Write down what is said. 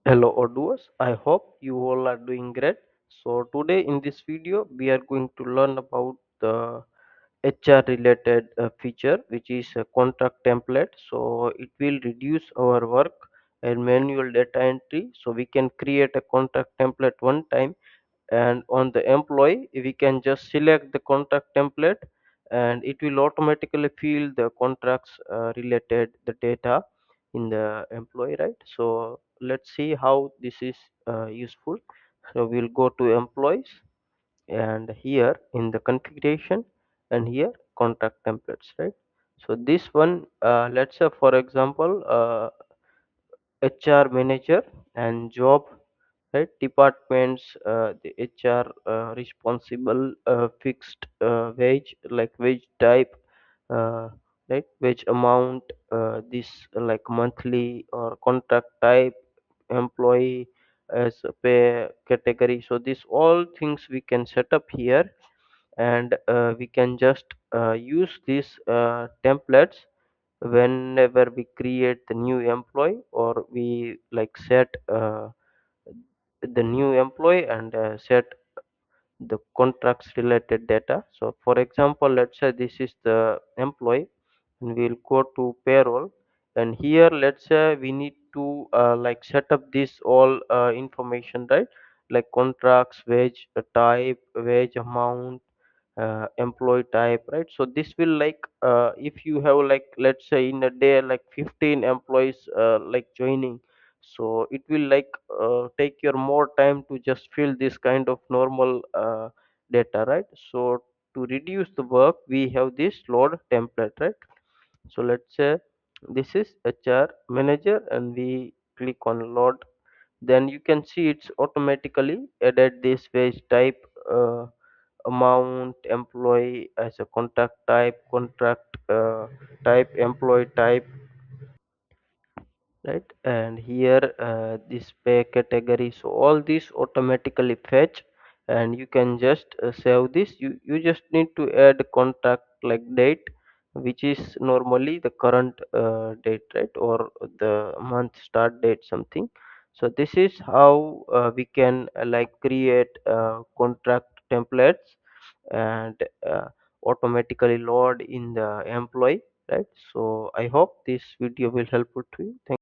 Hello Odooers, I hope you all are doing great. So today in this video we are going to learn about the HR related feature which is a contract template. So it will reduce our work and manual data entry, so we can create a contract template one time, and on the employee we can just select the contract template and it will automatically fill the contracts related the data in the employee, right? So let's see how this is useful. So we'll go to employees, and here in the configuration, and here contract templates, right? So this one, let's say for example, HR manager and job, right? Departments, the HR responsible, fixed wage, like wage type, uh, right? Wage amount, this like monthly or contract type, employee as a pay category. So these all things we can set up here, and we can just use these templates whenever we create the new employee, or we like set the new employee and set the contracts related data. So for example, let's say this is the employee, and we'll go to payroll, and here let's say we need to like set up this all information, right? Like contracts, wage type, wage amount, employee type, right? So this will like, if you have like, let's say in a day like 15 employees like joining, so it will like take your more time to just fill this kind of normal data, right? So to reduce the work we have this load template, right? So let's say this is HR manager, and we click on load, then you can see it's automatically added this wage type, amount, employee as a contact type, contract type, employee type, right? And here this pay category. So all these automatically fetch, and you can just save this. You just need to add contact like date, which is normally the current date, right? Or the month start date, something. So this is how we can like create contract templates and automatically load in the employee, right? So I hope this video will helpful to you. Thank